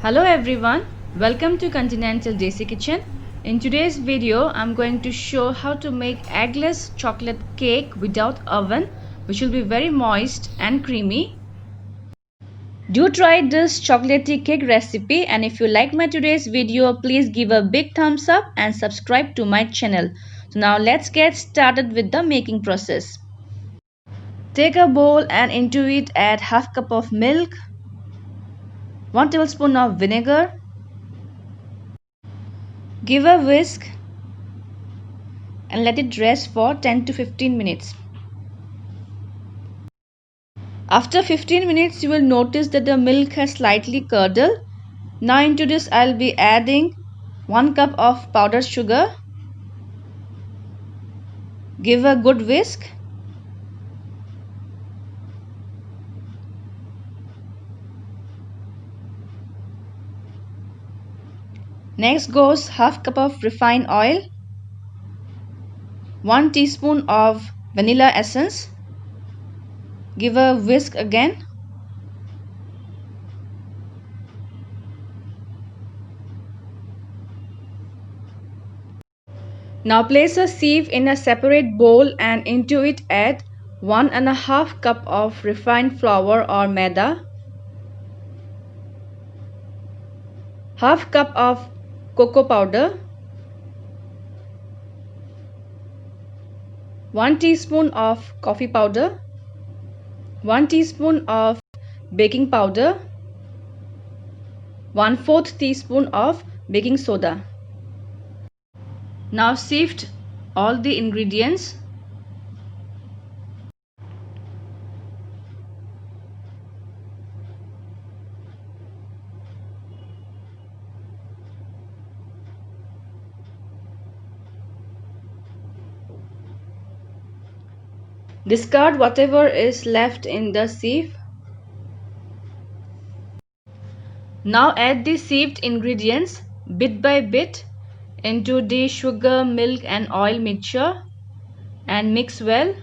Hello everyone, welcome to Continental Desi Kitchen. In today's video, I'm going to show how to make eggless chocolate cake without oven, which will be very moist and creamy. Do try this chocolatey cake recipe, and if you like my today's video, please give a big thumbs up and subscribe to my channel. So now let's get started with the making process. Take a bowl and into it add half cup of milk, 1 tablespoon of vinegar. Give a whisk and let it rest for 10 to 15 minutes. After 15 minutes, you will notice that the milk has slightly curdled. Now into this I'll be adding 1 cup of powdered sugar. Give a good whisk. Next goes half cup of refined oil, 1 teaspoon of vanilla essence. Give a whisk again. Now place a sieve in a separate bowl and into it add 1½ cup of refined flour or maida, half cup of cocoa powder, 1 teaspoon of coffee powder, 1 teaspoon of baking powder, 1/4 teaspoon of baking soda. Now sift all the ingredients. Discard whatever is left in the sieve. Now add the sieved ingredients bit by bit into the sugar, milk and oil mixture and mix well.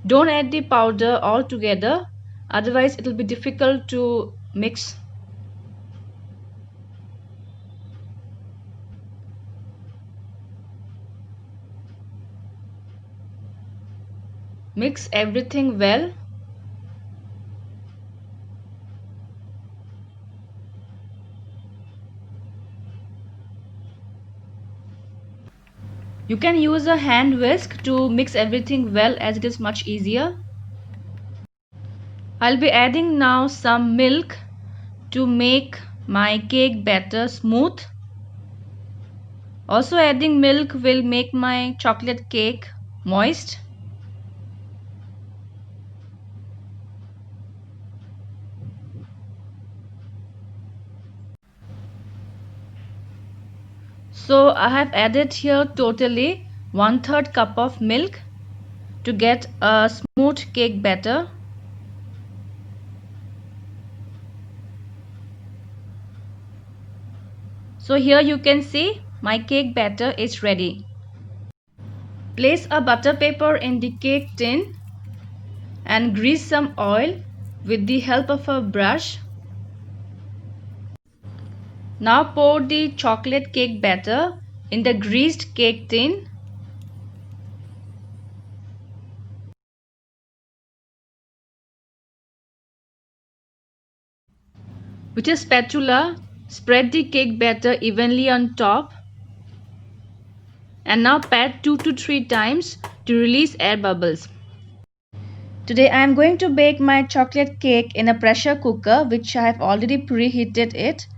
Don't add the powder all together, otherwise it will be difficult to mix. Mix everything well. You can use a hand whisk to mix everything well, as it is much easier. I'll be adding now some milk to make my cake batter smooth. Also adding milk will make my chocolate cake moist. So I have added here totally 1/3 cup of milk to get a smooth cake batter. So here you can see my cake batter is ready. Place a butter paper in the cake tin and grease some oil with the help of a brush. Now pour the chocolate cake batter in the greased cake tin. With a spatula, spread the cake batter evenly on top and now pat 2 to 3 times to release air bubbles. Today I am going to bake my chocolate cake in a pressure cooker, which I have already preheated it.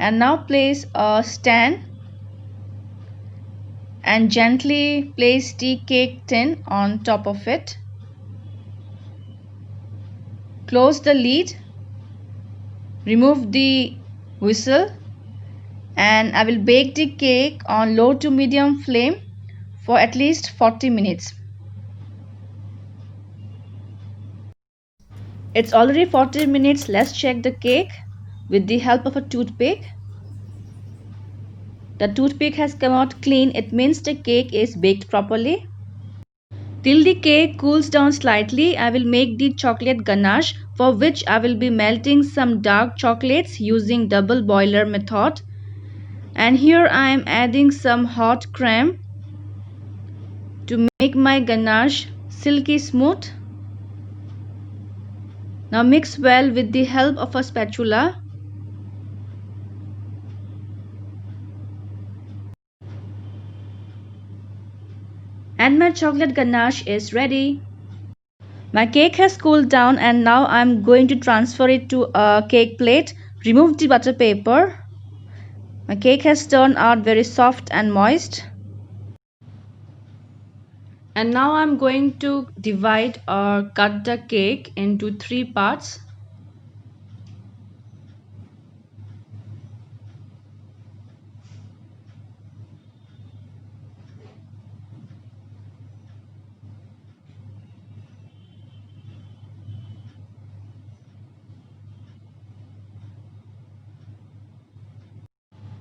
And now place a stand and gently place the cake tin on top of it. Close the lid, remove the whistle, and I will bake the cake on low to medium flame for at least 40 minutes. It's already 40 minutes. Let's check the cake with the help of a toothpick. The toothpick has come out clean. It means the cake is baked properly. Till the cake cools down slightly, I will make the chocolate ganache. for which I will be melting some dark chocolates using double boiler method. And here I am adding some hot cream to make my ganache silky smooth. Now mix well with the help of a spatula. And my chocolate ganache is ready. My cake has cooled down and now I am going to transfer it to a cake plate. Remove the butter paper. My cake has turned out very soft and moist. And now I am going to divide or cut the cake into 3 parts.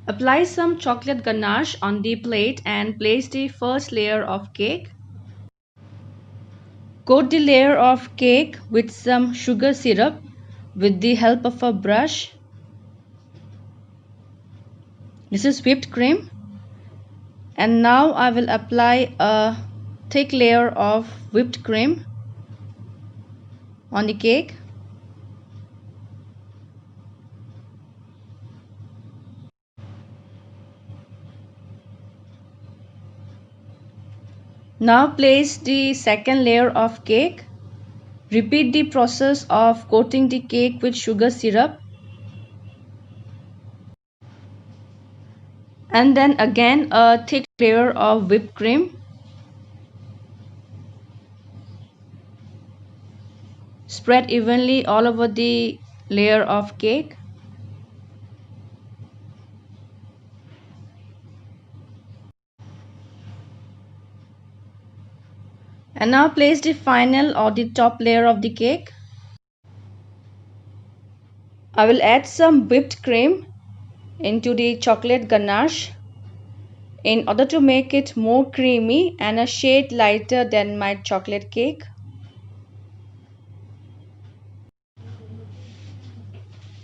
Apply some chocolate ganache on the plate and place the first layer of cake. Coat the layer of cake with some sugar syrup with the help of a brush. This is whipped cream. And now I will apply a thick layer of whipped cream on the cake. Now place the second layer of cake. Repeat the process of coating the cake with sugar syrup. And then again a thick layer of whipped cream. Spread evenly all over the layer of cake. And now place the final or the top layer of the cake. I will add some whipped cream into the chocolate ganache in order to make it more creamy and a shade lighter than my chocolate cake.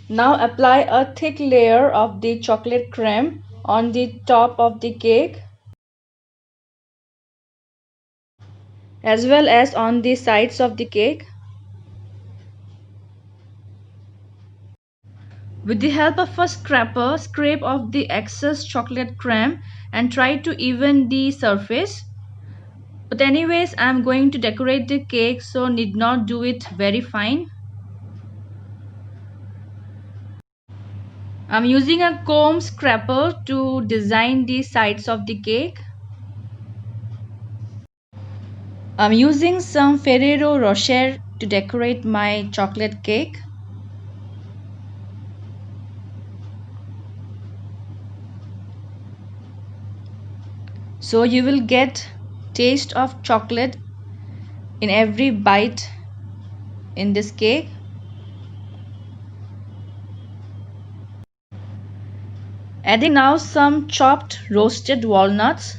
Now apply a thick layer of the chocolate creme on the top of the cake as well as on the sides of the cake. With the help of a scraper, scrape off the excess chocolate creme and try to even the surface. But anyways, I am going to decorate the cake, so need not do it very fine. I am using a comb scraper to design the sides of the cake. I am using some Ferrero Rocher to decorate my chocolate cake. So you will get taste of chocolate in every bite in this cake. Adding now some chopped roasted walnuts.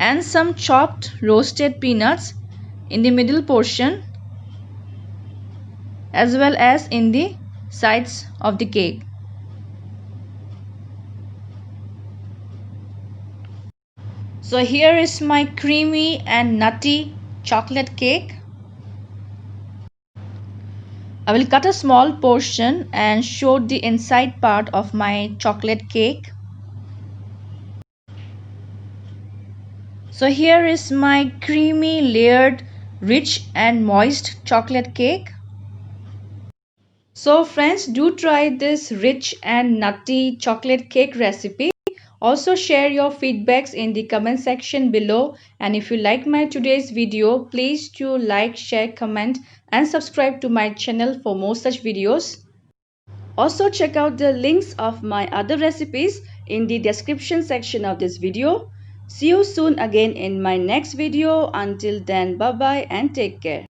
And some chopped roasted peanuts in the middle portion as well as in the sides of the cake. So here is my creamy and nutty chocolate cake. I will cut a small portion and show the inside part of my chocolate cake. So here is my creamy, layered, rich and moist chocolate cake. So friends, do try this rich and nutty chocolate cake recipe. Also share your feedbacks in the comment section below, and if you like my today's video, please do like, share, comment and subscribe to my channel for more such videos. Also check out the links of my other recipes in the description section of this video. See you soon again in my next video. Until then, bye bye and take care.